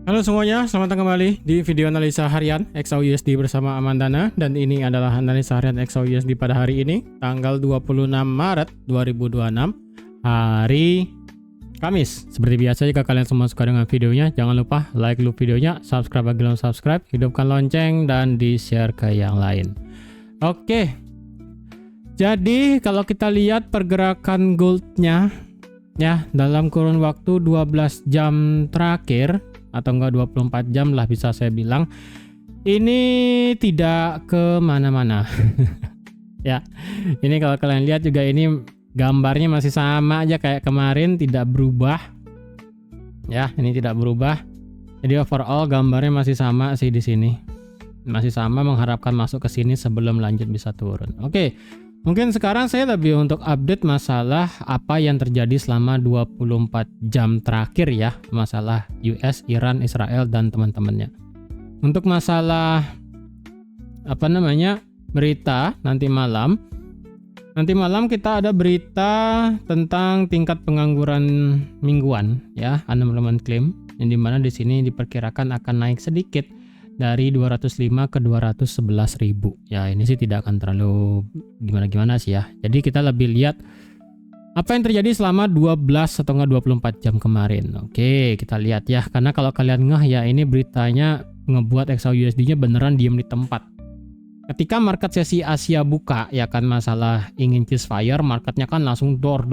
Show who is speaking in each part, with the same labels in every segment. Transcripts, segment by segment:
Speaker 1: Halo semuanya, selamat datang kembali di video analisa harian XAUUSD bersama Amandana. Dan ini adalah analisa harian XAUUSD pada hari ini, tanggal 26 Maret 2026, hari Kamis. Seperti biasa, jika kalian semua suka dengan videonya, jangan lupa like dulu videonya, subscribe bagi belum subscribe, hidupkan lonceng, dan di-share ke yang lain. Oke, jadi kalau kita lihat pergerakan goldnya, ya dalam kurun waktu 12 jam terakhir, atau enggak 24 jam lah bisa saya bilang, ini tidak kemana-mana. Ya, ini kalau kalian lihat juga ini gambarnya masih sama aja kayak kemarin, tidak berubah. Ya, ini tidak berubah. Jadi overall gambarnya masih sama sih di sini. Masih sama, mengharapkan masuk ke sini sebelum lanjut bisa turun. Oke. Mungkin sekarang saya lebih untuk update masalah apa yang terjadi selama 24 jam terakhir ya. Masalah US, Iran, Israel, dan teman-temannya. Untuk masalah berita nanti malam. Nanti malam kita ada berita tentang tingkat pengangguran mingguan ya, unemployment claim, yang dimana di sini diperkirakan akan naik sedikit dari 205 ke 211 ribu. Ya ini sih tidak akan terlalu gimana-gimana sih ya. Jadi kita lebih lihat apa yang terjadi selama 12 atau enggak 24 jam kemarin. Oke, kita lihat ya. Karena kalau kalian ngeh ya, ini beritanya ngebuat XAUUSD-nya beneran diem di tempat. Ketika market sesi Asia buka, ya kan, masalah ingin ceasefire, marketnya kan langsung door.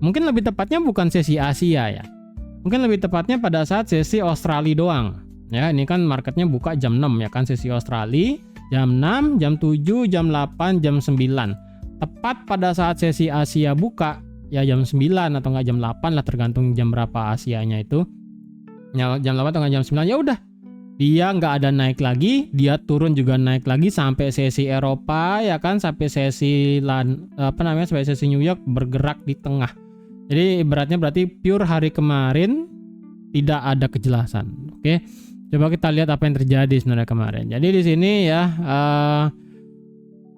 Speaker 1: Mungkin lebih tepatnya bukan sesi Asia ya. Mungkin lebih tepatnya pada saat sesi Australia doang. Ya, ini kan marketnya buka jam 6 ya kan, sesi Australia jam 6, jam 7, jam 8, jam 9. Tepat pada saat sesi Asia buka ya jam 9 atau enggak jam 8 lah, tergantung jam berapa Asianya itu. Ya, jam 8 atau enggak jam 9 ya udah. Dia nggak ada naik lagi, dia turun juga naik lagi sampai sesi Eropa ya kan, sampai sesi sampai sesi New York bergerak di tengah. Jadi ibaratnya berarti pure hari kemarin tidak ada kejelasan. Oke, coba kita lihat apa yang terjadi sebenarnya kemarin. Jadi di sini ya,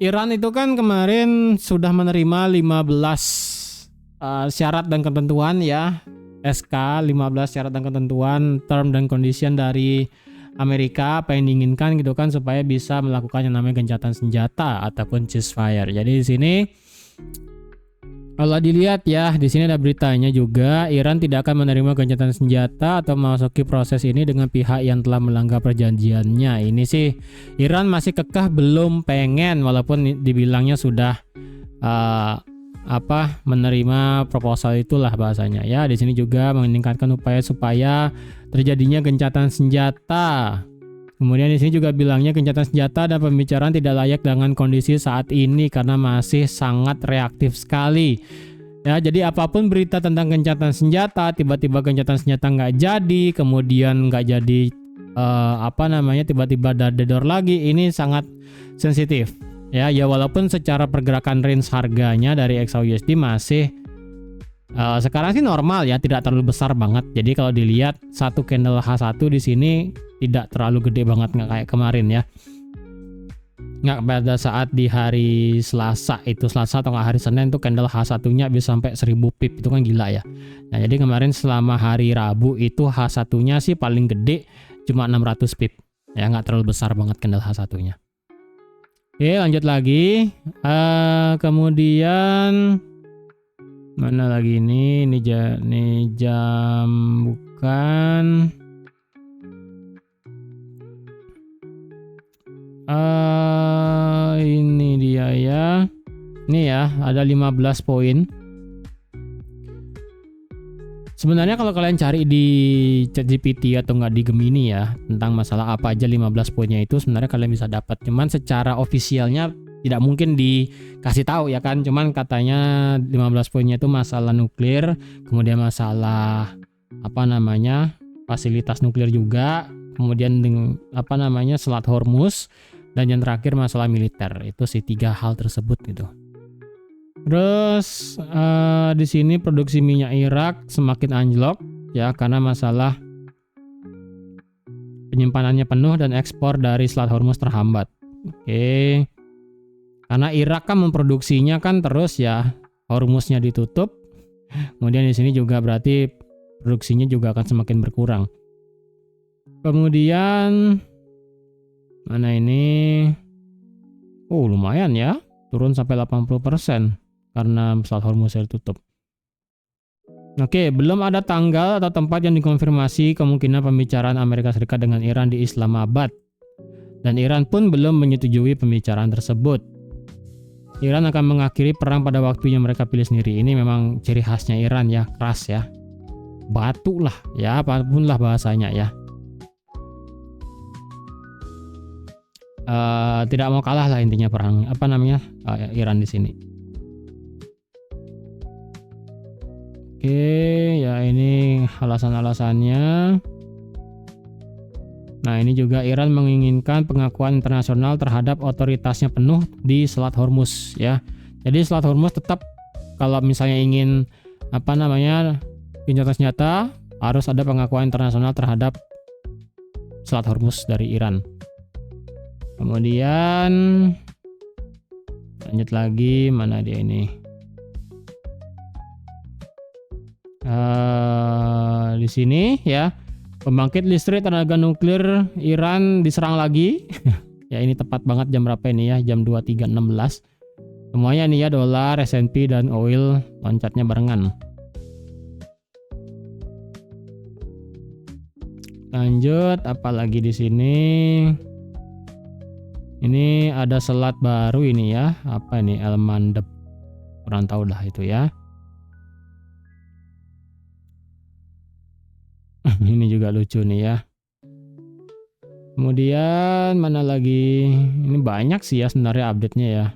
Speaker 1: Iran itu kan kemarin sudah menerima 15 syarat dan ketentuan ya, SK 15 syarat dan ketentuan, term dan condition dari Amerika, apa yang diinginkan gitu kan, supaya bisa melakukan yang namanya gencatan senjata ataupun ceasefire. Jadi di sini kalau dilihat ya, di sini ada beritanya juga, Iran tidak akan menerima gencatan senjata atau memasuki proses ini dengan pihak yang telah melanggar perjanjiannya. Ini sih Iran masih kekeh belum pengen, walaupun dibilangnya sudah menerima proposal itulah bahasanya ya. Di sini juga meningkatkan upaya supaya terjadinya gencatan senjata. Kemudian di sini juga bilangnya gencatan senjata dan pembicaraan tidak layak dengan kondisi saat ini karena masih sangat reaktif sekali. Ya, jadi apapun berita tentang gencatan senjata, tiba-tiba gencatan senjata nggak jadi, kemudian nggak jadi tiba-tiba dador lagi, ini sangat sensitif. Ya walaupun secara pergerakan range harganya dari XAUUSD masih sekarang sih normal ya, tidak terlalu besar banget. Jadi kalau dilihat satu candle H1 di sini tidak terlalu gede banget, nggak kayak kemarin ya. Nggak pada saat di hari Selasa atau nggak hari Senin tuh candle H1-nya bisa sampai 1000 pip, itu kan gila ya. Nah jadi kemarin selama hari Rabu itu H1-nya sih paling gede cuma 600 pip. Ya nggak terlalu besar banget candle H1-nya. Oke, lanjut lagi. Kemudian mana lagi ini jam bukan. Ini dia ya. Ini ya, ada 15 poin. Sebenarnya kalau kalian cari di ChatGPT atau nggak di Gemini ya, tentang masalah apa aja 15 poinnya itu sebenarnya kalian bisa dapat. Cuman secara ofisialnya tidak mungkin dikasih tahu ya kan. Cuman katanya 15 poinnya itu masalah nuklir, kemudian masalah fasilitas nuklir juga, kemudian Selat Hormuz, dan yang terakhir masalah militer. Itu sih 3 hal tersebut gitu. Terus di sini produksi minyak Irak semakin anjlok ya karena masalah penyimpanannya penuh dan ekspor dari Selat Hormuz terhambat. Oke. Karena Irak kan memproduksinya kan terus ya, Hormuznya ditutup. Kemudian di sini juga berarti produksinya juga akan semakin berkurang. Kemudian mana ini? Oh, lumayan ya, turun sampai 80% karena Selat Hormuz tutup. Oke, belum ada tanggal atau tempat yang dikonfirmasi kemungkinan pembicaraan Amerika Serikat dengan Iran di Islamabad. Dan Iran pun belum menyetujui pembicaraan tersebut. Iran akan mengakhiri perang pada waktu yang mereka pilih sendiri. Ini memang ciri khasnya Iran ya, keras ya. Batu lah, ya apapun lah bahasanya ya. Tidak mau kalah lah intinya perang Iran di sini. Oke, ya ini alasan-alasannya. Nah, ini juga Iran menginginkan pengakuan internasional terhadap otoritasnya penuh di Selat Hormuz ya. Jadi Selat Hormuz tetap kalau misalnya ingin gencatan senjata harus ada pengakuan internasional terhadap Selat Hormuz dari Iran. Kemudian lanjut lagi, mana dia ini? Di sini ya, pembangkit listrik tenaga nuklir Iran diserang lagi. Ya ini tepat banget jam berapa ini ya? Jam 23.16. Semuanya nih ya, dolar, S&P dan oil loncatnya barengan. Lanjut, apalagi di sini? Ini ada selat baru ini ya. Apa ini? El Mandeb. Kurang tahu dah itu ya. Ini juga lucu nih ya. Kemudian mana lagi? Ini banyak sih ya sebenarnya update-nya ya.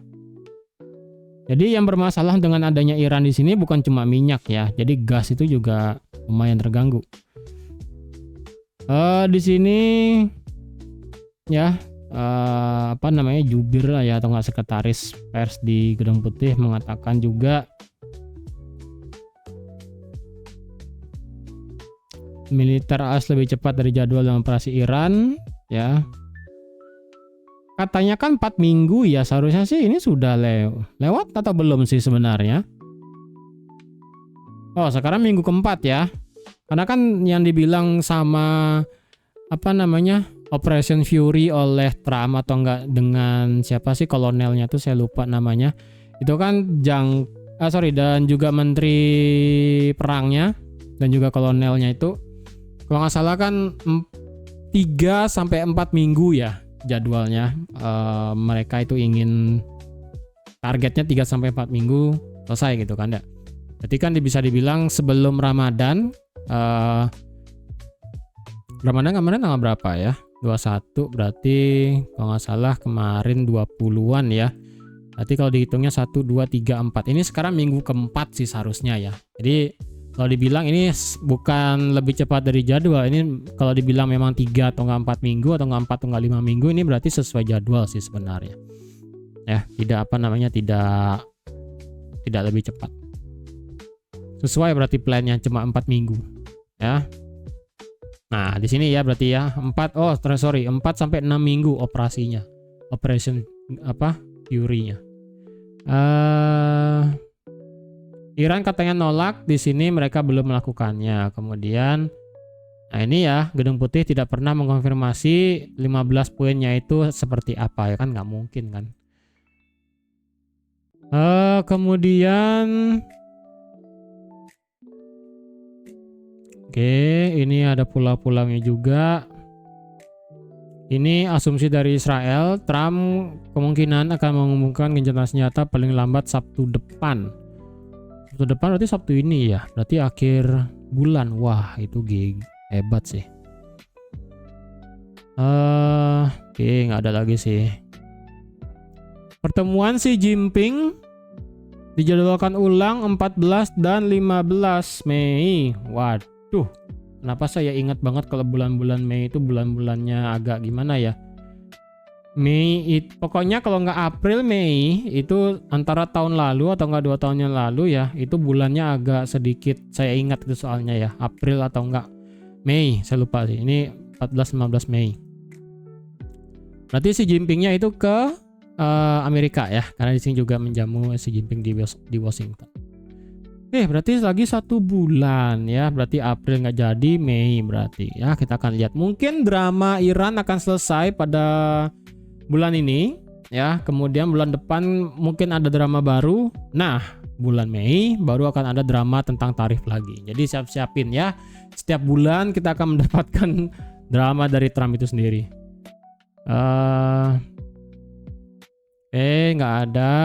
Speaker 1: Jadi yang bermasalah dengan adanya Iran di sini bukan cuma minyak ya. Jadi gas itu juga lumayan terganggu. Di sini ya jubir lah ya, atau nggak, sekretaris pers di Gedung Putih mengatakan juga militer AS lebih cepat dari jadwal dalam operasi Iran ya. Katanya kan 4 minggu ya, seharusnya sih ini sudah lewat atau belum sih sebenarnya. Oh, sekarang minggu keempat ya. Karena kan yang dibilang sama Operation Fury oleh Trump, atau enggak dengan siapa sih kolonelnya tuh, saya lupa namanya. Itu kan dan juga menteri perangnya dan juga kolonelnya itu kalau nggak salah kan 3 sampai 4 minggu ya jadwalnya. Mereka itu ingin targetnya 3 sampai 4 minggu selesai gitu kan ya. Jadi kan bisa dibilang sebelum Ramadan. Ramadan kemarin tanggal berapa ya? 21, berarti kalau nggak salah kemarin 20-an ya. Berarti kalau dihitungnya 1, 2, 3, 4. Ini sekarang minggu keempat sih seharusnya ya. Jadi kalau dibilang ini bukan lebih cepat dari jadwal. Ini kalau dibilang memang 3 atau nggak 4 minggu atau nggak 4 atau nggak 5 minggu, ini berarti sesuai jadwal sih sebenarnya. Ya, tidak tidak lebih cepat. Sesuai berarti plannya cuma 4 minggu ya. Nah, di sini ya berarti ya 4 sampai 6 minggu operasinya. Operation Fury-nya. Iran katanya nolak, di sini mereka belum melakukannya. Kemudian nah ini ya, Gedung Putih tidak pernah mengkonfirmasi 15 poinnya itu seperti apa ya, kan nggak mungkin kan. Kemudian ini ada pulau-pulaunya juga. Ini asumsi dari Israel, Trump kemungkinan akan mengumumkan gencatan senjata paling lambat Sabtu depan. Sabtu depan berarti Sabtu ini ya, berarti akhir bulan. Wah, itu hebat sih. Nggak ada lagi sih. Pertemuan Xi Jinping dijadwalkan ulang 14 dan 15 Mei. Waduh, kenapa saya ingat banget kalau bulan-bulan Mei itu bulan-bulannya agak gimana ya. Pokoknya kalau nggak April, Mei itu antara tahun lalu atau nggak 2 tahun yang lalu ya, itu bulannya agak sedikit saya ingat itu soalnya ya, April atau nggak Mei, saya lupa sih. Ini 14-15 Mei. Berarti Xi Jinpingnya itu ke Amerika ya, karena di sini juga menjamu Xi Jinping di Washington. Berarti lagi 1 bulan ya. Berarti April nggak jadi, Mei berarti ya. Kita akan lihat. Mungkin drama Iran akan selesai pada bulan ini ya. Kemudian bulan depan mungkin ada drama baru. Nah, bulan Mei baru akan ada drama tentang tarif lagi. Jadi siap-siapin ya. Setiap bulan kita akan mendapatkan drama dari Trump itu sendiri. Nggak ada.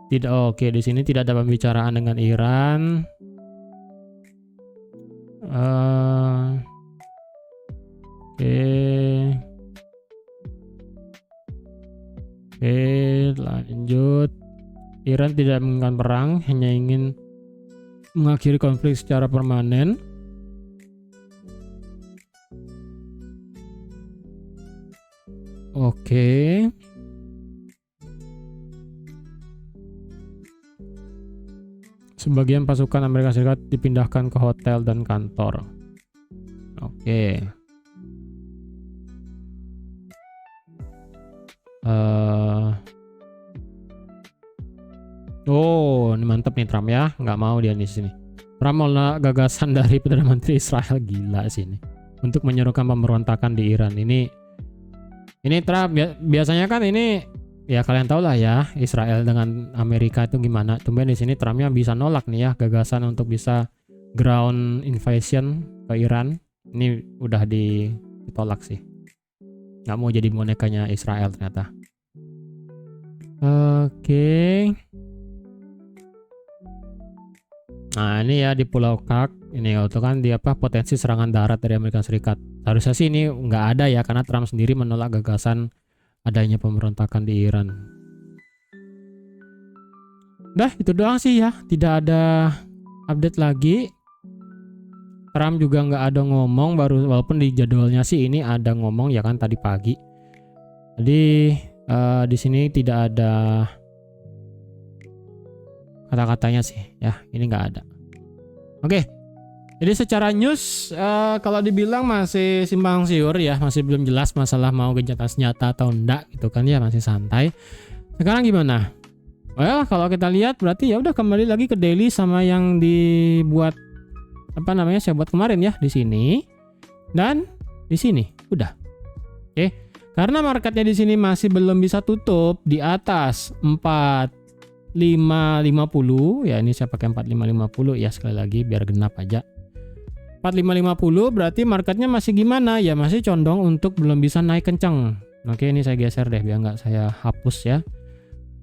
Speaker 1: Tidak, oke, di sini tidak ada pembicaraan dengan Iran. Lanjut. Iran tidak menginginkan perang, hanya ingin mengakhiri konflik secara permanen. Oke. Sebagian pasukan Amerika Serikat dipindahkan ke hotel dan kantor. Oke. Ini mantep nih Trump ya. Nggak mau dia di sini. Trump menolak gagasan dari Perdana Menteri Israel, gila sini, untuk menyerukan pemberontakan di Iran. Ini Trump biasanya kan ini ya, kalian tahu lah ya, Israel dengan Amerika itu gimana. Tumben di sini Trumpnya bisa nolak nih ya gagasan untuk bisa ground invasion ke Iran. Ini udah ditolak sih. Nggak mau jadi bonekanya Israel ternyata. Oke. Nah ini ya di Pulau Kak. Ini itu kan di potensi serangan darat dari Amerika Serikat. Harusnya sih ini nggak ada ya, karena Trump sendiri menolak gagasan adanya pemberontakan di Iran. Dah itu doang sih ya, tidak ada update lagi. Trump juga nggak ada ngomong, baru walaupun di jadwalnya sih ini ada ngomong ya kan tadi pagi. Jadi di sini tidak ada kata-katanya sih ya, ini nggak ada. Oke. Jadi secara news kalau dibilang masih simpang siur ya, masih belum jelas masalah mau gencatan senjata atau enggak gitu kan ya, masih santai. Sekarang gimana? Well, kalau kita lihat berarti ya udah kembali lagi ke daily sama yang dibuat saya buat kemarin ya, di sini dan di sini udah. Oke. Karena marketnya di sini masih belum bisa tutup di atas 4550 ya, ini saya pakai 4550 ya sekali lagi biar genap aja. 4550 berarti marketnya masih gimana ya, masih condong untuk belum bisa naik kenceng. Oke, ini saya geser deh biar nggak saya hapus ya.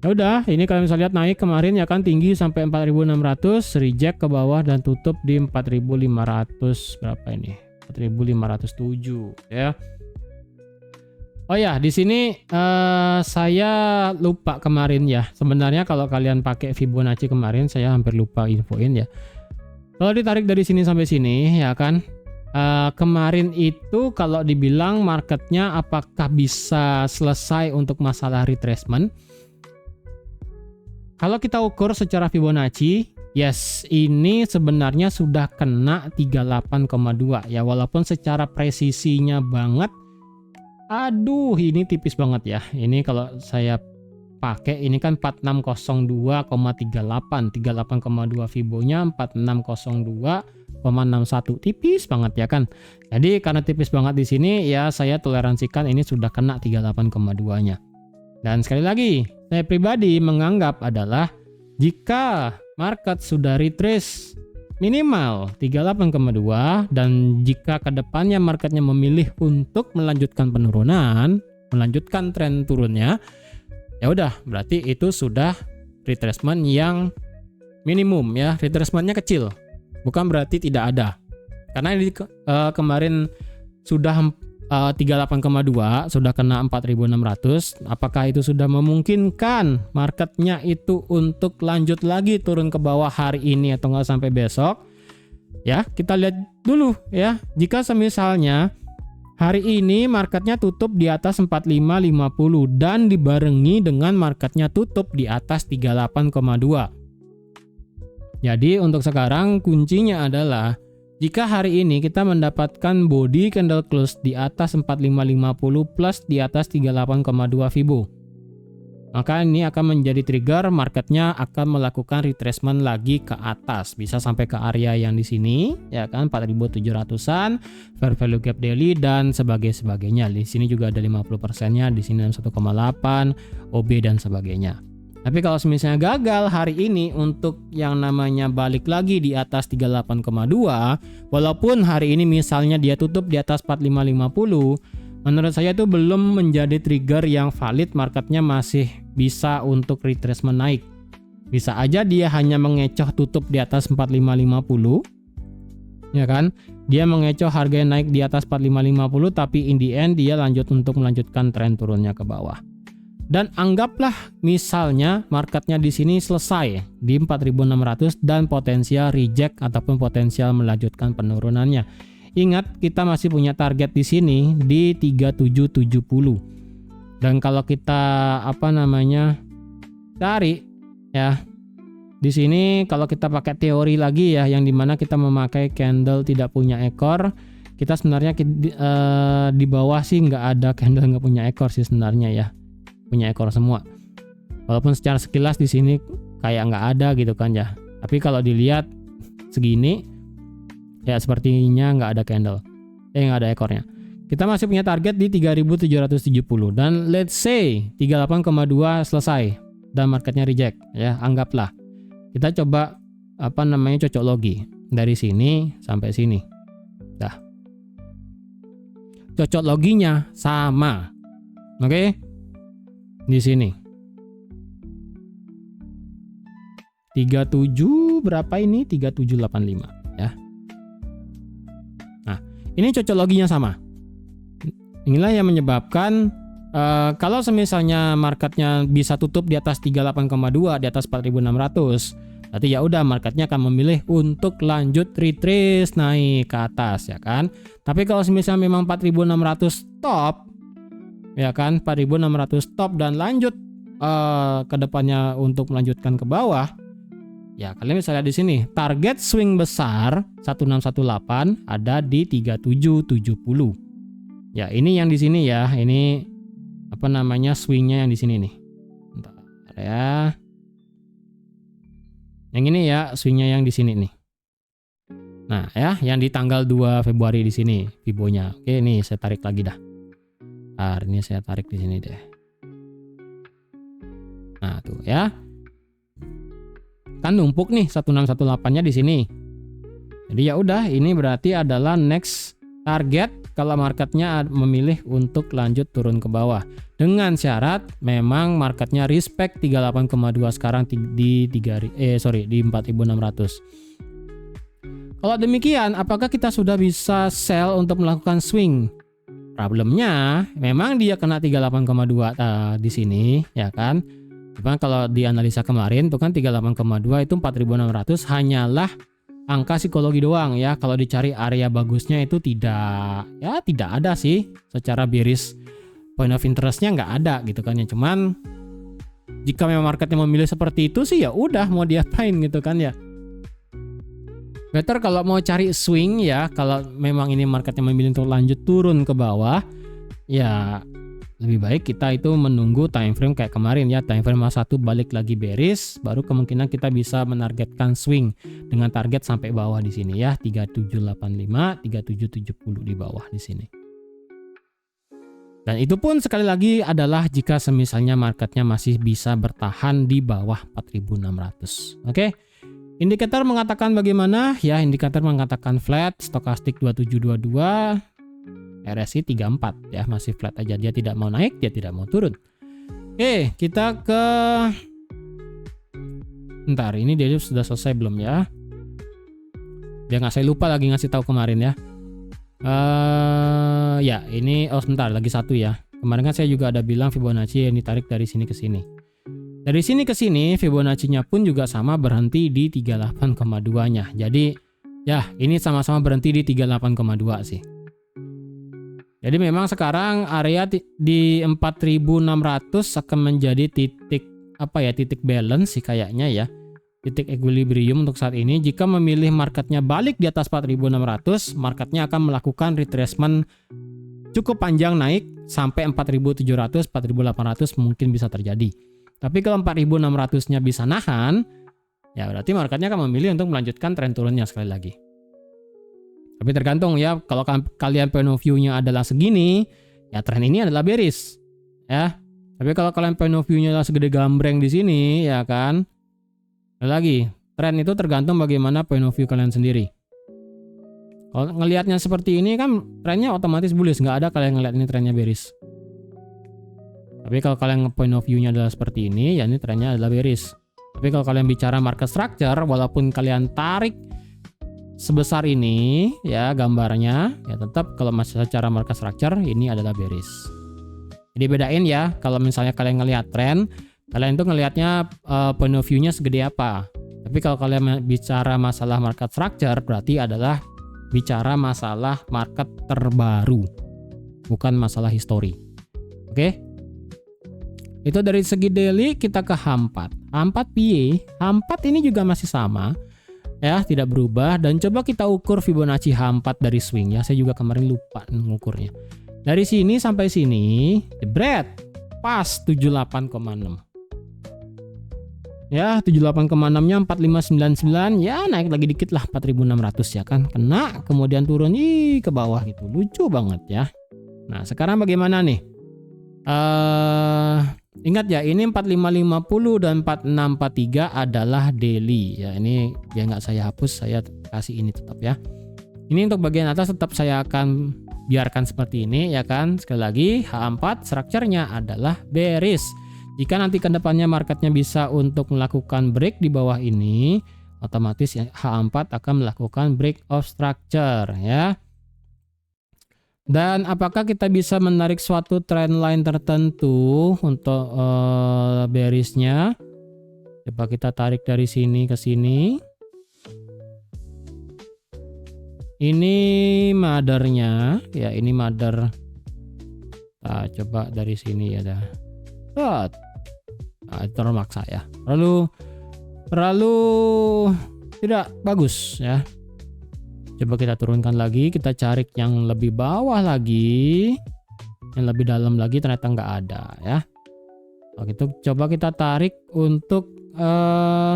Speaker 1: Ya udah, ini kalian bisa lihat naik kemarin ya kan, tinggi sampai 4600, reject ke bawah dan tutup di 4500 berapa ini? 4507 ya. Oh ya, di sini saya lupa kemarin ya. Sebenarnya kalau kalian pakai Fibonacci kemarin saya hampir lupa infoin ya. Kalau ditarik dari sini sampai sini ya kan, kemarin itu kalau dibilang marketnya apakah bisa selesai untuk masalah retracement, kalau kita ukur secara Fibonacci, yes, ini sebenarnya sudah kena 38,2 ya, walaupun secara presisinya banget, aduh ini tipis banget ya. Ini kalau saya pakai ini kan 4602,38, 38,2 Fibonya 4602,61, tipis banget ya kan. Jadi karena tipis banget di sini ya, saya toleransikan ini sudah kena 38,2-nya. Dan sekali lagi, saya pribadi menganggap adalah jika market sudah retrace minimal 38,2 dan jika kedepannya marketnya memilih untuk melanjutkan penurunan, melanjutkan tren turunnya, ya udah berarti itu sudah retracement yang minimum ya, retracementnya kecil, bukan berarti tidak ada. Karena ini kemarin sudah 38,2, sudah kena 4600, apakah itu sudah memungkinkan marketnya itu untuk lanjut lagi turun ke bawah hari ini atau enggak sampai besok? Ya, kita lihat dulu ya. Jika semisalnya hari ini marketnya tutup di atas 4550 dan dibarengi dengan marketnya tutup di atas 38,2. Jadi untuk sekarang kuncinya adalah jika hari ini kita mendapatkan body candle close di atas 4550 plus di atas 38,2 Fibo. Maka ini akan menjadi trigger, marketnya akan melakukan retracement lagi ke atas, bisa sampai ke area yang di sini, ya kan, 4.700-an, fair value gap daily dan sebagainya. Di sini juga ada 50%-nya, di sini 1,8, OB dan sebagainya. Tapi kalau misalnya gagal hari ini untuk yang namanya balik lagi di atas 38,2, walaupun hari ini misalnya dia tutup di atas 4550, menurut saya itu belum menjadi trigger yang valid, marketnya masih bisa untuk retracement naik. Bisa aja dia hanya mengecoh tutup di atas 4550, ya kan? Dia mengecoh harganya naik di atas 4550, tapi in the end dia lanjut untuk melanjutkan tren turunnya ke bawah. Dan anggaplah misalnya marketnya di sini selesai di 4.600 dan potensial reject ataupun potensial melanjutkan penurunannya. Ingat, kita masih punya target di sini di 3770. Dan kalau kita cari ya di sini, kalau kita pakai teori lagi ya, yang dimana kita memakai candle tidak punya ekor, kita sebenarnya di bawah sih nggak ada candle nggak punya ekor sih sebenarnya ya, punya ekor semua. Walaupun secara sekilas di sini kayak nggak ada gitu kan ya, tapi kalau dilihat segini ya sepertinya nggak ada candle, nggak ada ekornya. Kita masih punya target di 3770 dan let's say 38,2 selesai dan marketnya reject ya, anggaplah. Kita coba cocok logi dari sini sampai sini. Dah. Cocok loginya sama. Oke? Di sini. 37 berapa ini? 3785 ya. Nah, ini cocok loginya sama. Inilah yang menyebabkan kalau semisalnya marketnya bisa tutup di atas 38,2, di atas 4.600, berarti ya udah marketnya akan memilih untuk lanjut retrace naik ke atas ya kan. Tapi kalau misalnya memang 4.600 stop ya kan, 4.600 stop dan lanjut ke depannya untuk melanjutkan ke bawah, ya kalian misalnya di sini target swing besar 1618 ada di 3770. Ya, ini yang di sini ya, ini swingnya yang di sini nih. Bentar ya. Yang ini ya, swingnya yang di sini nih. Nah, ya, yang di tanggal 2 Februari di sini Fibonya. Oke, ini saya tarik lagi dah. Ini saya tarik di sini deh. Nah, tuh ya. Kan numpuk nih 1618-nya di sini. Jadi ya udah, ini berarti adalah next target kalau marketnya memilih untuk lanjut turun ke bawah, dengan syarat memang marketnya respect 38,2 sekarang di 4.600. Kalau demikian, apakah kita sudah bisa sell untuk melakukan swing? Problemnya memang dia kena 38,2 di sini ya kan. Cuma kalau dianalisa kemarin tuh kan 38,2 itu 4.600 hanyalah angka psikologi doang ya. Kalau dicari area bagusnya itu tidak ada sih, secara bearish point of interestnya nggak ada gitu kan ya. Cuman jika memang marketnya memilih seperti itu sih ya udah, mau diapain gitu kan ya. Better kalau mau cari swing ya, kalau memang ini marketnya memilih untuk lanjut turun ke bawah, ya lebih baik kita itu menunggu time frame kayak kemarin ya, time frame 1 balik lagi bearish, baru kemungkinan kita bisa menargetkan swing dengan target sampai bawah di sini ya, 3785, 3770 di bawah di sini. Dan itu pun sekali lagi adalah jika semisalnya marketnya masih bisa bertahan di bawah 4.600. Oke. Indikator mengatakan bagaimana? Ya, indikator mengatakan flat, stokastik 2722, RSI 34 ya, masih flat aja, dia tidak mau naik, dia tidak mau turun. Oke, kita ke bentar, ini dia sudah selesai belum ya? Dia saya lupa lagi ngasih tahu kemarin ya. Ya ini sebentar lagi satu ya. Kemarin kan saya juga ada bilang Fibonacci yang ditarik dari sini ke sini. Dari sini ke sini Fibonacci-nya pun juga sama berhenti di 38,2-nya. Jadi ya ini sama-sama berhenti di 38,2 sih. Jadi memang sekarang area di 4.600 akan menjadi titik titik balance sih kayaknya ya. Titik equilibrium untuk saat ini. Jika memilih marketnya balik di atas 4.600, marketnya akan melakukan retracement cukup panjang naik sampai 4.700, 4.800 mungkin bisa terjadi. Tapi kalau 4.600-nya bisa nahan, ya berarti marketnya akan memilih untuk melanjutkan tren turunnya sekali lagi. Tapi tergantung ya, kalau kalian point of view-nya adalah segini, ya tren ini adalah bearish. Ya. Tapi kalau kalian point of view-nya adalah segede gambreng di sini, ya kan? Lagi, tren itu tergantung bagaimana point of view kalian sendiri. Kalau ngelihatnya seperti ini kan trennya otomatis bullish, nggak ada kalian ngelihat ini trennya bearish. Tapi kalau kalian point of view-nya adalah seperti ini, ya ini trennya adalah bearish. Tapi kalau kalian bicara market structure, walaupun kalian tarik sebesar ini ya gambarnya, ya tetap kalau masih secara market structure ini adalah bearish. Jadi bedain ya, kalau misalnya kalian ngelihat tren, kalian tuh ngelihatnya point of view-nya segede apa. Tapi kalau kalian bicara masalah market structure, berarti adalah bicara masalah market terbaru, bukan masalah histori. Oke? Itu dari segi daily. Kita ke H4. H4 piye? H4 ini juga masih sama. Ya, tidak berubah. Dan coba kita ukur Fibonacci H4 dari swing ya. Saya juga kemarin lupa mengukurnya. Dari sini sampai sini, jebret, pas 78,6. Ya, 78,6-nya 4599, ya naik lagi dikit lah 4.600 ya kan. Kena, kemudian turun ke bawah gitu. Lucu banget ya. Nah, sekarang bagaimana nih? Ingat ya, ini 4550 dan 4643 adalah daily ya. Ini biar nggak saya hapus, saya kasih ini tetap ya. Ini untuk bagian atas tetap saya akan biarkan seperti ini ya kan. Sekali lagi, H4 structure-nya adalah bearish. Jika nanti ke depannya marketnya bisa untuk melakukan break di bawah ini, otomatis H4 akan melakukan break of structure ya. Dan apakah kita bisa menarik suatu trend line tertentu untuk bearishnya? Coba kita tarik dari sini ke sini. Ini mothernya, ya ini mother. Nah, coba dari sini ya dah. Nah, terlalu maksa ya. Terlalu tidak bagus ya. Coba kita turunkan lagi, kita cari yang lebih bawah lagi, yang lebih dalam lagi, ternyata nggak ada ya. Oke, itu coba kita tarik untuk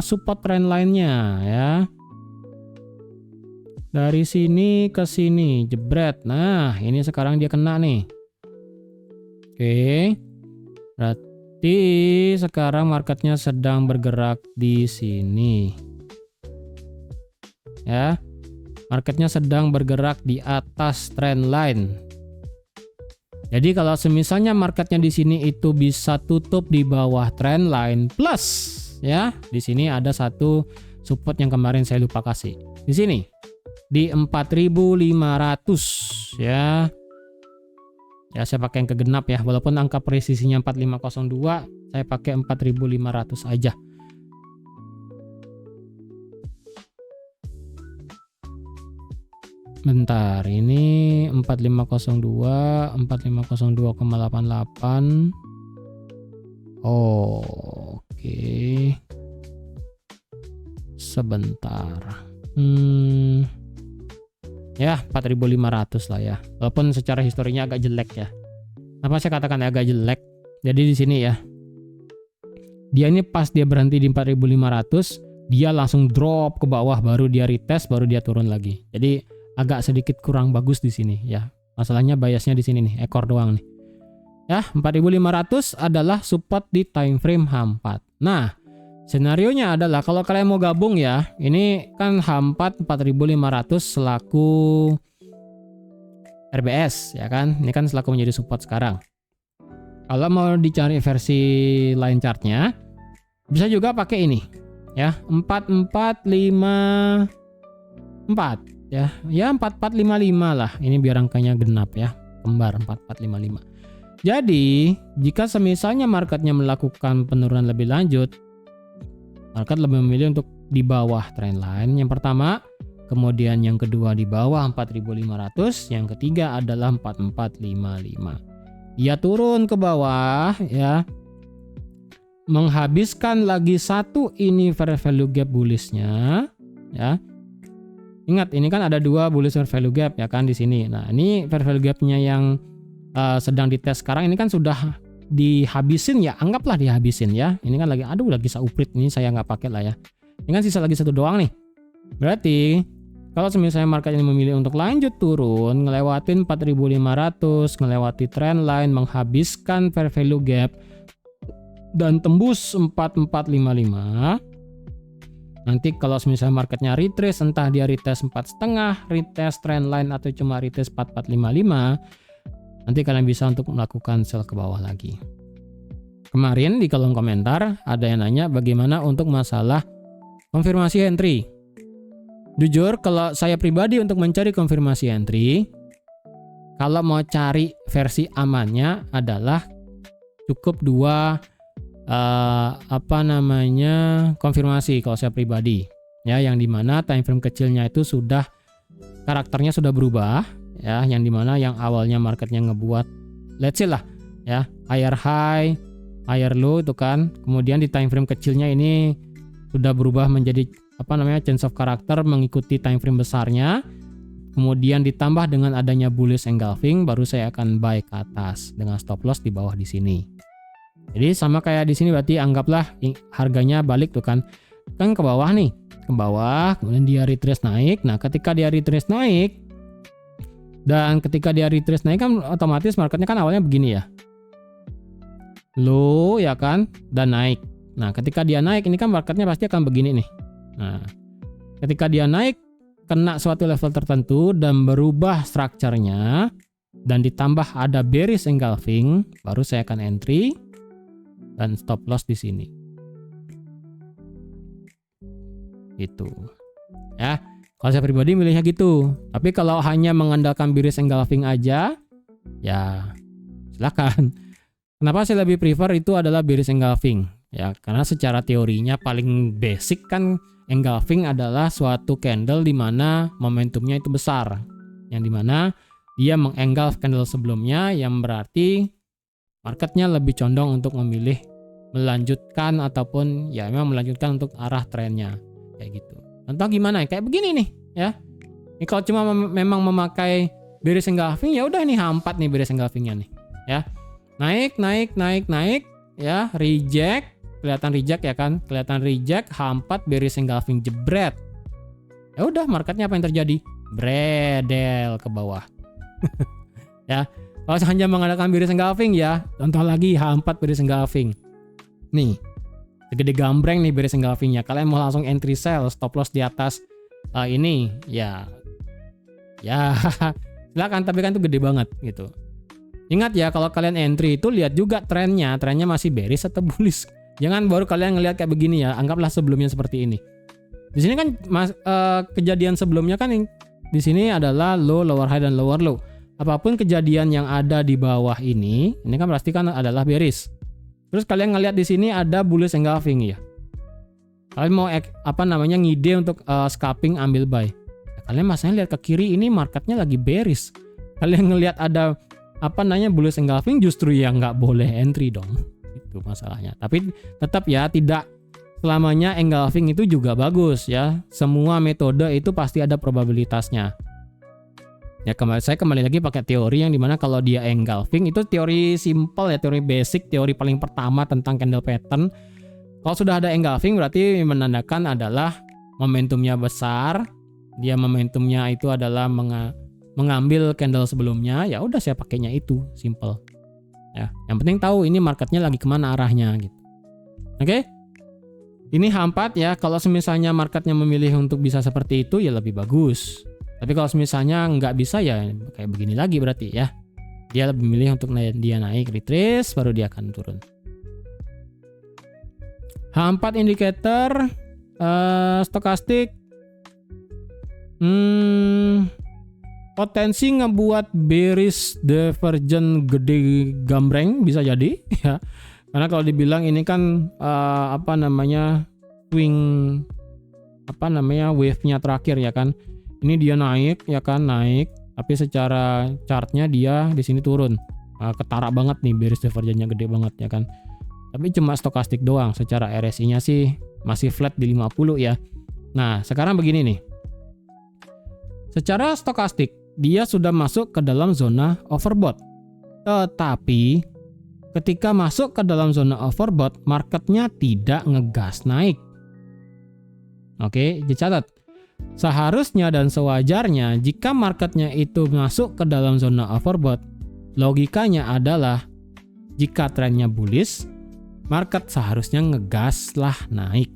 Speaker 1: support trend line-nya ya. Dari sini ke sini, jebret. Nah, ini sekarang dia kena nih. Oke, berarti sekarang marketnya sedang bergerak di sini ya. Marketnya sedang bergerak di atas trend line. Jadi kalau semisalnya marketnya di sini itu bisa tutup di bawah trend line plus ya, di sini ada satu support yang kemarin saya lupa kasih. Di sini di 4.500 ya. Ya saya pakai yang kegenap ya, walaupun angka presisinya 4502, saya pakai 4.500 aja. Bentar, ini 4502, 4502,88. Oke. Sebentar. Ya, 4.500 lah ya. Walaupun secara historinya agak jelek ya. Apa saya katakan agak jelek? Jadi di sini ya. Dia ini pas dia berhenti di 4.500, dia langsung drop ke bawah, baru dia retest, baru dia turun lagi. Jadi agak sedikit kurang bagus di sini ya. Masalahnya biasnya di sini nih, ekor doang nih. Ya, 4.500 adalah support di time frame H4. Nah, senarionya adalah kalau kalian mau gabung ya, ini kan H4 4.500 selaku RBS ya kan. Ini kan selaku menjadi support sekarang. Kalau mau dicari versi line chartnya, bisa juga pakai ini ya, 4454 ya, 4455 lah. Ini biar angkanya genap ya, kembar 4455. Jadi jika semisalnya marketnya melakukan penurunan lebih lanjut, market lebih memilih untuk di bawah trend line yang pertama, kemudian yang kedua di bawah 4.500, yang ketiga adalah 4455. Dia turun ke bawah ya, menghabiskan lagi satu ini fair value gap bullishnya ya. Ingat, ini kan ada dua bullish fair value gap ya kan di sini. Nah, ini fair value gapnya yang sedang dites sekarang ini kan sudah dihabisin ya, anggaplah dihabisin ya. Ini kan lagi sauprit, ini saya nggak pakai lah ya. Ini kan sisa lagi satu doang nih. Berarti kalau misalnya market ini memilih untuk lanjut turun, ngelewatin 4.500, ngelewati trend line, menghabiskan fair value gap dan tembus 4455. Nanti kalau misalnya marketnya retrace, entah dia retest 4,5, retest trend line atau cuma retest 4455, nanti kalian bisa untuk melakukan sell ke bawah lagi. Kemarin di kolom komentar ada yang nanya bagaimana untuk masalah konfirmasi entry. Jujur, kalau saya pribadi untuk mencari konfirmasi entry, kalau mau cari versi amannya adalah cukup dua konfirmasi kalau saya pribadi. Ya, yang dimana time frame kecilnya itu sudah karakternya sudah berubah. Ya, yang dimana yang awalnya marketnya ngebuat let's say lah ya higher high, higher low itu kan, kemudian di time frame kecilnya ini sudah berubah menjadi change of character mengikuti time frame besarnya, kemudian ditambah dengan adanya bullish engulfing, baru saya akan buy ke atas dengan stop loss di bawah di sini. Jadi sama kayak di sini, berarti anggaplah harganya balik tuh kan ke bawah nih, ke bawah, kemudian dia retrace naik. Nah, ketika dia retrace naik kan otomatis marketnya kan awalnya begini ya, low ya kan, dan naik. Nah, ketika dia naik ini kan marketnya pasti akan begini nih. Nah, ketika dia naik kena suatu level tertentu dan berubah strukturnya dan ditambah ada bearish engulfing, baru saya akan entry dan stop loss di sini. Gitu. Ya. Kalau saya pribadi milihnya gitu. Tapi kalau hanya mengandalkan bearish engulfing aja, ya silakan. Kenapa saya lebih prefer itu adalah bearish engulfing? Ya, karena secara teorinya paling basic kan engulfing adalah suatu candle di mana momentumnya itu besar. Yang dimana dia mengengulf candle sebelumnya, yang berarti marketnya lebih condong untuk memilih melanjutkan ataupun ya memang melanjutkan untuk arah trennya. Kayak gitu. Contoh gimana? Kayak begini nih, ya. Ini kalau cuma memang memakai bearish engulfing, ya udah nih H4 nih bearish engulfingnya nih, ya. Naik, ya, reject, kelihatan reject ya kan? Kelihatan reject, H4 bearish engulfing jebret. Ya udah, marketnya apa yang terjadi? Bredel ke bawah. Ya. Kalau hanya mengandalkan bearish engulfing ya, contoh lagi H4 bearish engulfing. Nih. Segede gambreng nih bearish engulfingnya. Kalian mau langsung entry sell, stop loss di atas ini, ya silakan, tapi kan itu gede banget gitu. Ingat ya, kalau kalian entry itu lihat juga trennya masih bearish atau bullish. Jangan baru kalian ngelihat kayak begini ya, anggaplah sebelumnya seperti ini. Di sini kan kejadian sebelumnya kan di sini adalah low, lower high dan lower low. Apapun kejadian yang ada di bawah ini kan pasti kan adalah bearish. Terus kalian ngelihat di sini ada bullish engulfing ya. Kalian mau ngide untuk scalping ambil buy. Ya, kalian masanya lihat ke kiri, ini marketnya lagi bearish. Kalian ngelihat ada bullish engulfing, justru ya nggak boleh entry dong. Itu masalahnya. Tapi tetap ya, tidak selamanya engulfing itu juga bagus ya. Semua metode itu pasti ada probabilitasnya. Ya, saya kembali lagi pakai teori yang dimana kalau dia engulfing itu teori simple ya, teori basic, teori paling pertama tentang candle pattern. Kalau sudah ada engulfing berarti menandakan adalah momentumnya besar. Dia momentumnya itu adalah mengambil candle sebelumnya. Ya udah, saya pakainya itu, simple. Ya, yang penting tahu ini marketnya lagi kemana arahnya gitu. Oke? Ini H4 ya. Kalau misalnya marketnya memilih untuk bisa seperti itu ya lebih bagus. Tapi kalau misalnya nggak bisa ya kayak begini lagi berarti ya. Dia lebih memilih untuk dia naik retrace baru dia akan turun. H4 indicator stokastik potensi ngebuat bearish divergent gede gambreng bisa jadi ya. Karena kalau dibilang ini kan swing wave-nya terakhir ya kan. Ini dia naik ya kan, naik, tapi secara chartnya dia di sini turun. Ketara banget nih, bearish divergence-nya gede banget ya kan. Tapi cuma stokastik doang, secara RSI-nya sih masih flat di 50 ya. Nah, sekarang begini nih. Secara stokastik dia sudah masuk ke dalam zona overbought. Tetapi ketika masuk ke dalam zona overbought, marketnya tidak ngegas naik. Oke, dicatat. Seharusnya dan sewajarnya jika marketnya itu masuk ke dalam zona overbought, logikanya adalah jika trennya bullish, market seharusnya ngegaslah naik.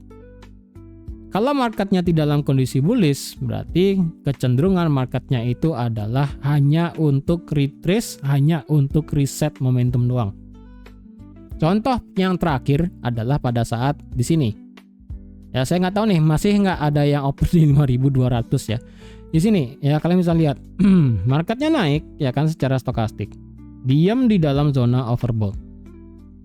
Speaker 1: Kalau marketnya tidak dalam kondisi bullish, berarti kecenderungan marketnya itu adalah hanya untuk retrace, hanya untuk reset momentum doang. Contoh yang terakhir adalah pada saat di sini. Ya, saya nggak tahu nih, masih nggak ada yang open di 5.200 ya. Di sini ya kalian bisa lihat, marketnya naik ya kan secara stokastik. Diam di dalam zona overbought.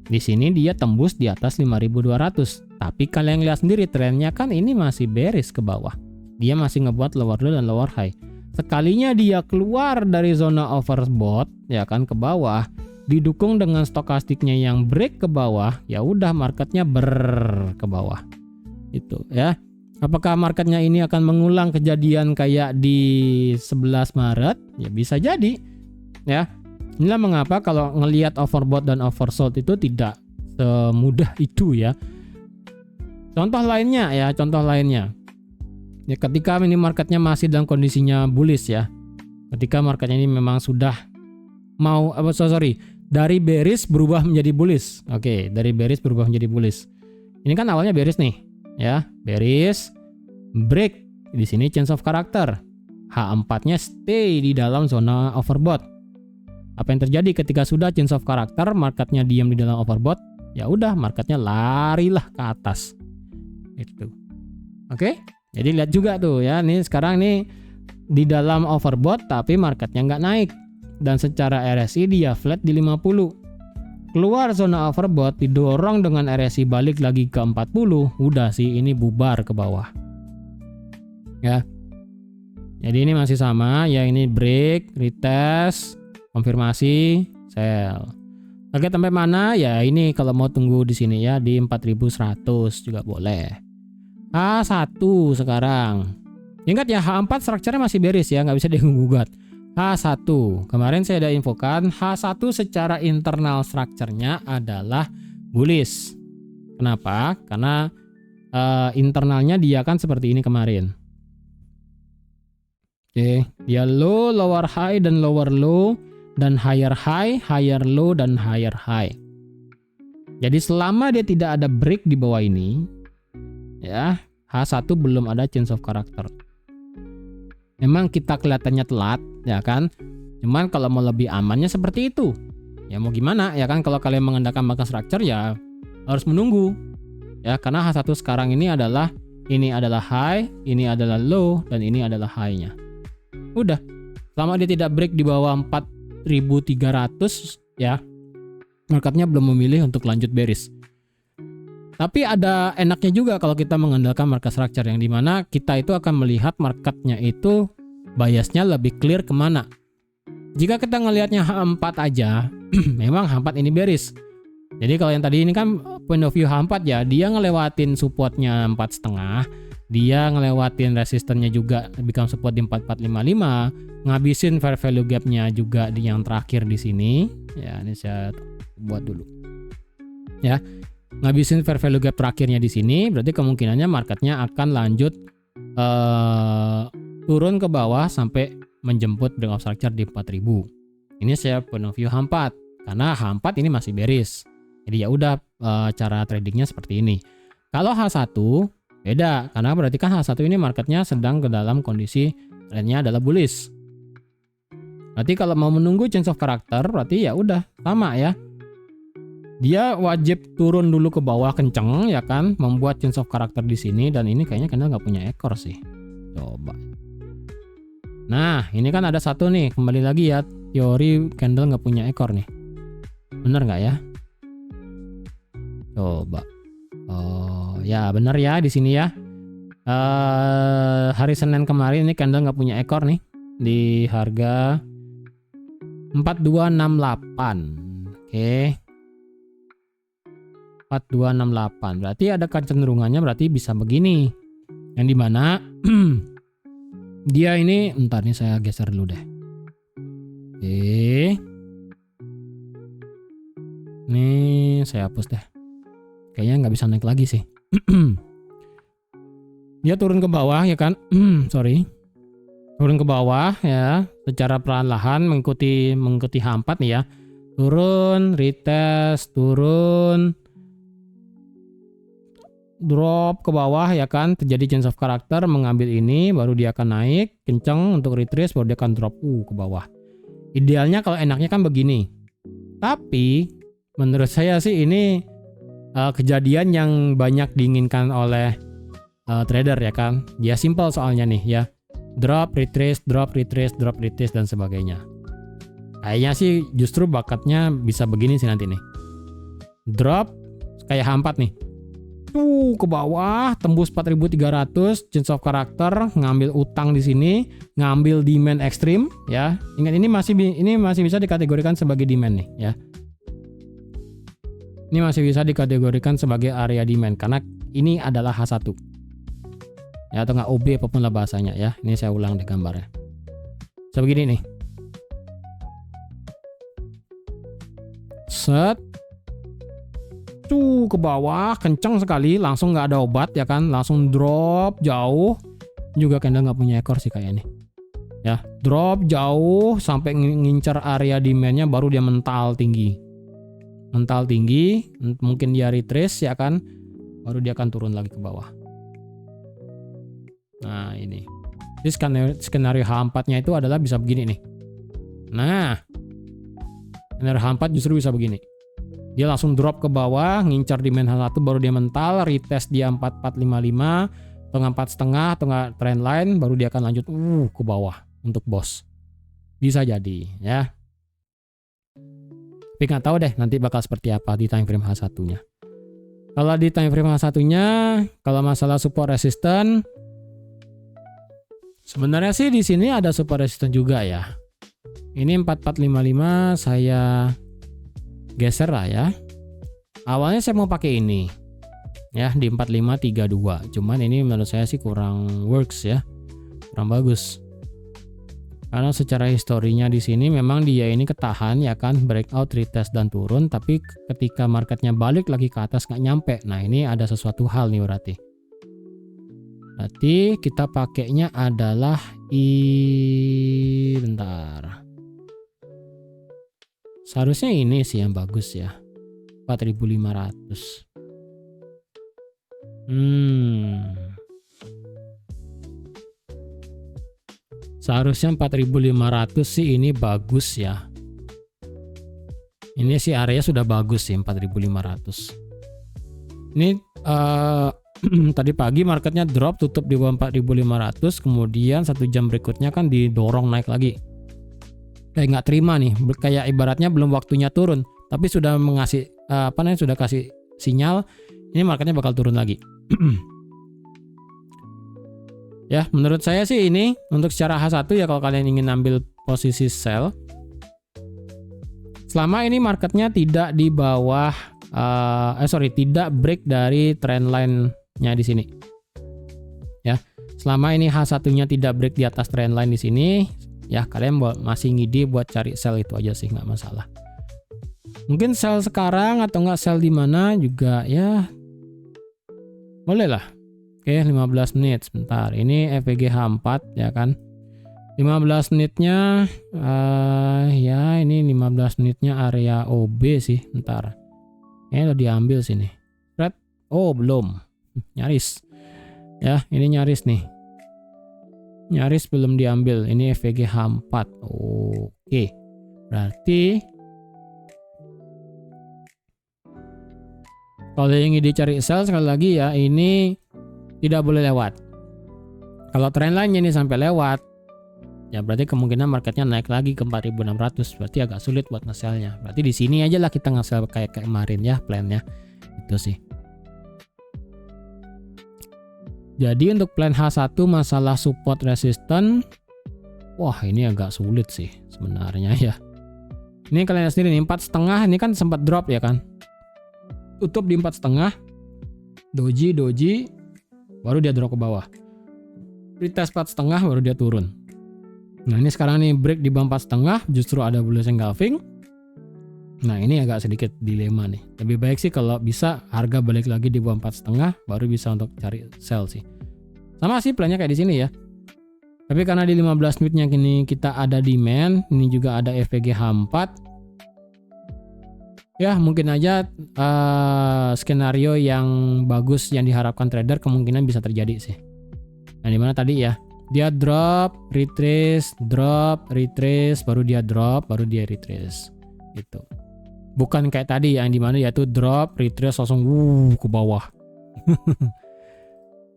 Speaker 1: Di sini dia tembus di atas 5.200. Tapi kalian lihat sendiri trennya kan ini masih bearish ke bawah. Dia masih ngebuat lower low dan lower high. Sekalinya dia keluar dari zona overbought ya kan ke bawah, didukung dengan stokastiknya yang break ke bawah, ya udah marketnya ke bawah. Itu ya. Apakah marketnya ini akan mengulang kejadian kayak di 11 Maret? Ya bisa jadi. Ya. Inilah mengapa kalau ngelihat overbought dan oversold itu tidak semudah itu ya. Contoh lainnya ya, Ya, ketika ini marketnya masih dalam kondisinya bullish ya. Ketika marketnya ini memang sudah dari bearish berubah menjadi bullish. Oke, dari bearish berubah menjadi bullish. Ini kan awalnya bearish nih, ya. Bearish, break. Di sini change of character. H4-nya stay di dalam zona overbought. Apa yang terjadi ketika sudah change of character, marketnya diam di dalam overbought? Ya udah, marketnya larilah ke atas. Itu. Oke? Jadi lihat juga tuh ya, nih sekarang nih di dalam overbought tapi marketnya nggak naik. Dan secara RSI dia flat di 50. Keluar zona overbought, didorong dengan RSI balik lagi ke 40, udah sih ini bubar ke bawah. Ya. Jadi ini masih sama, ya ini break, retest, konfirmasi, sell. Oke, sampai mana? Ya ini kalau mau tunggu di sini ya di 4100 juga boleh. H1 sekarang. Ingat ya, H4 strukturnya masih bearish ya, nggak bisa digugat. H1, kemarin saya ada infokan H1 secara internal strukturnya adalah bullish. Kenapa? Karena internalnya dia kan seperti ini kemarin. Oke, dia low, lower high dan lower low dan higher high, higher low dan higher high. Jadi selama dia tidak ada break di bawah ini, ya H1 belum ada change of character. Memang kita kelihatannya telat, ya kan? Cuman kalau mau lebih amannya seperti itu. Ya mau gimana, ya kan? Kalau kalian mengandalkan market structure ya harus menunggu. Ya, karena H1 sekarang ini adalah high, ini adalah low dan ini adalah high-nya. Udah. Selama dia tidak break di bawah 4.300 ya, marketnya belum memilih untuk lanjut bearish. Tapi ada enaknya juga kalau kita mengandalkan market structure yang dimana kita itu akan melihat marketnya itu biasnya lebih clear kemana. Jika kita ngelihatnya H4 aja, memang H4 ini bearish. Jadi kalau yang tadi ini kan point of view H4 ya, dia ngelewatin supportnya 4,5, dia ngelewatin resistennya juga become support di 4455, ngabisin fair value gapnya juga di yang terakhir di sini. Ya ini saya buat dulu. Ya. Ngabisin fair value gap terakhirnya di sini, berarti kemungkinannya marketnya akan lanjut turun ke bawah sampai menjemput breakout structure di 4000. Ini saya point of view H4 karena H4 ini masih bearish. Jadi ya udah cara tradingnya seperti ini. Kalau H1 beda karena berarti kan H1 ini marketnya sedang ke dalam kondisi trennya adalah bullish. Berarti kalau mau menunggu change of character berarti ya udah sama ya. Dia wajib turun dulu ke bawah kenceng ya kan, membuat change of character di sini dan ini kayaknya candle nggak punya ekor sih. Coba. Nah, ini kan ada satu nih, kembali lagi ya teori candle nggak punya ekor nih. Bener nggak ya? Coba. Oh, ya bener ya di sini ya. Hari Senin kemarin ini candle nggak punya ekor nih di harga 4268. Oke. 4268 berarti ada kecenderungannya berarti bisa begini yang dimana dia ini bentar nih saya geser dulu deh. Oke. Nih saya hapus deh. Kayaknya nggak bisa naik lagi sih. Dia turun ke bawah ya kan? Sorry. Turun ke bawah ya, secara perlahan mengikuti H4 nih ya. Turun, retest, turun, drop ke bawah ya kan, terjadi change of character, mengambil ini baru dia akan naik kenceng untuk retrace, baru dia akan drop ke bawah. Idealnya kalau enaknya kan begini, tapi menurut saya sih ini kejadian yang banyak diinginkan oleh trader ya kan. Dia simple soalnya nih ya, drop retrace, drop retrace, drop retrace dan sebagainya. Kayaknya sih justru bakatnya bisa begini sih nanti nih, drop kayak H4 nih, ke bawah tembus 4.300 change of character, ngambil utang di sini, ngambil demand ekstrim ya. Ingat ini masih bisa dikategorikan sebagai demand nih ya. Ini masih bisa dikategorikan sebagai area demand karena ini adalah H1 ya, atau nggak OB apapun lah bahasanya ya. Ini saya ulang deh gambarnya sebegini nih, set ke bawah kenceng sekali, langsung nggak ada obat ya kan, langsung drop jauh. Juga candle nggak punya ekor sih kayaknya ya, drop jauh sampai ngincer area demandnya, baru dia mental tinggi, mungkin dia retrace ya kan, baru dia akan turun lagi ke bawah. Nah ini skenario H4 nya itu adalah bisa begini nih. Nah skenario H4 justru bisa begini, dia langsung drop ke bawah, ngincar di main H1, baru dia mental, retest dia 4455 atau 4,5 atau nggak trend line, baru dia akan lanjut ke bawah untuk boss. Bisa jadi ya. Tapi nggak tahu deh nanti bakal seperti apa di time frame H1-nya. Kalau di time frame H1-nya, kalau masalah support resistance, sebenarnya sih di sini ada support resistance juga ya. Ini 4455 saya geser lah ya. Awalnya saya mau pakai ini ya di 4532, cuman ini menurut saya sih kurang works ya, kurang bagus. Karena secara historinya di sini memang dia ini ketahan ya kan, breakout, retest dan turun, tapi ketika marketnya balik lagi ke atas nggak nyampe. Nah ini ada sesuatu hal nih berarti. Berarti kita pakainya adalah bentar. Seharusnya ini sih yang bagus ya, 4.500. Seharusnya 4.500 sih ini bagus ya. Ini sih area sudah bagus sih 4.500. Ini tadi pagi marketnya drop, tutup di bawah 4.500, kemudian 1 jam berikutnya kan didorong naik lagi. Kayak nggak terima nih, kayak ibaratnya belum waktunya turun, tapi sudah mengasih sudah kasih sinyal ini marketnya bakal turun lagi. Ya menurut saya sih ini untuk secara H1 ya, kalau kalian ingin ambil posisi sell, selama ini marketnya tidak di bawah tidak break dari trend line-nya di sini ya. Selama ini H1-nya tidak break di atas trend line di sini ya, kalian masih ngide buat cari sell itu aja sih, nggak masalah. Mungkin sell sekarang atau nggak sell di mana juga ya boleh lah. Oke 15 menit sebentar, ini FVG H4 ya kan, 15 menitnya ya ini 15 menitnya area OB sih. Bentar, ini udah diambil sini red, belum, nyaris ya, ini nyaris nih, nyaris belum diambil. Ini FVG H4. Oke, berarti kalau yang ingin dicari sell sekali lagi ya, ini tidak boleh lewat. Kalau trend line-nya ini sampai lewat ya, berarti kemungkinan marketnya naik lagi ke 4.600, berarti agak sulit buat nge-sell-nya. Berarti di sini aja lah kita nge-sell kayak kemarin ya plan-nya. Itu sih. Jadi untuk plan H1 masalah support resistance, wah ini agak sulit sih sebenarnya ya. Ini kalian lihat sendiri nih, 4,5 ini kan sempat drop ya kan, tutup di 4,5, doji, baru dia drop ke bawah, retest 4,5 baru dia turun. Nah ini sekarang nih break di bawah 4,5, justru ada bullish engulfing. Nah ini agak sedikit dilema nih. Lebih baik sih kalau bisa harga balik lagi di bawah 4,5 baru bisa untuk cari sell sih. Sama sih plannya kayak di sini ya. Tapi karena di 15 menitnya kini kita ada demand, ini juga ada FVG H4. Ya mungkin aja skenario yang bagus yang diharapkan trader kemungkinan bisa terjadi sih. Nah dimana tadi ya, dia drop, retrace, baru dia drop, baru dia retrace gitu. Bukan kayak tadi yang dimana ya tuh drop, retrace langsung ke bawah.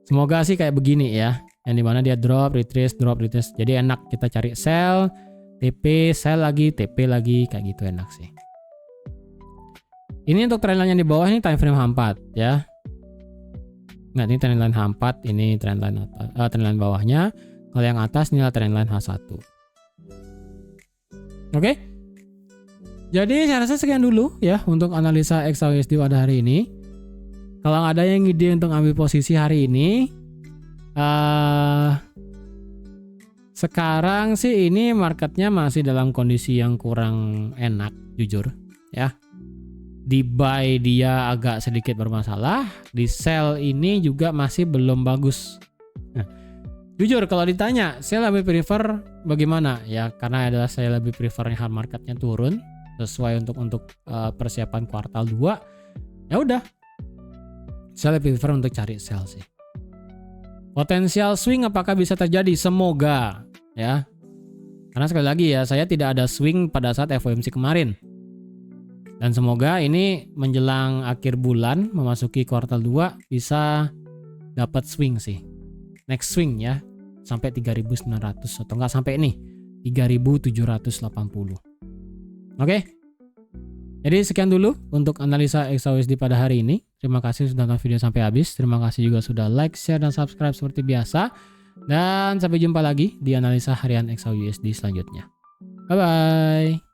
Speaker 1: Semoga sih kayak begini ya, yang dimana dia drop, retrace. Jadi enak kita cari sell, TP, sell lagi, TP lagi, kayak gitu enak sih. Ini untuk trendline yang di bawah ini time frame H4 ya. Nah ini trendline H4, ini trendline bawahnya. Kalau yang atas ini adalah trendline H1. Oke. Jadi saya rasa sekian dulu ya untuk analisa XAUSD pada hari ini. Kalau ada yang ide untuk ambil posisi hari ini, sekarang sih ini marketnya masih dalam kondisi yang kurang enak, jujur ya. Di buy dia agak sedikit bermasalah, di sell ini juga masih belum bagus. Nah, jujur kalau ditanya, saya lebih prefer bagaimana ya? Karena adalah saya lebih prefer marketnya turun sesuai untuk persiapan kuartal 2. Ya udah. Saya lebih prefer untuk cari sell sih. Potensial swing apakah bisa terjadi? Semoga ya. Karena sekali lagi ya, saya tidak ada swing pada saat FOMC kemarin. Dan semoga ini menjelang akhir bulan memasuki kuartal 2 bisa dapat swing sih. Next swing ya sampai 3.900 atau enggak sampai ini 3.780. Oke. Jadi sekian dulu untuk analisa XAUSD pada hari ini. Terima kasih sudah nonton video sampai habis. Terima kasih juga sudah like, share, dan subscribe seperti biasa. Dan sampai jumpa lagi di analisa harian XAUSD selanjutnya. Bye bye.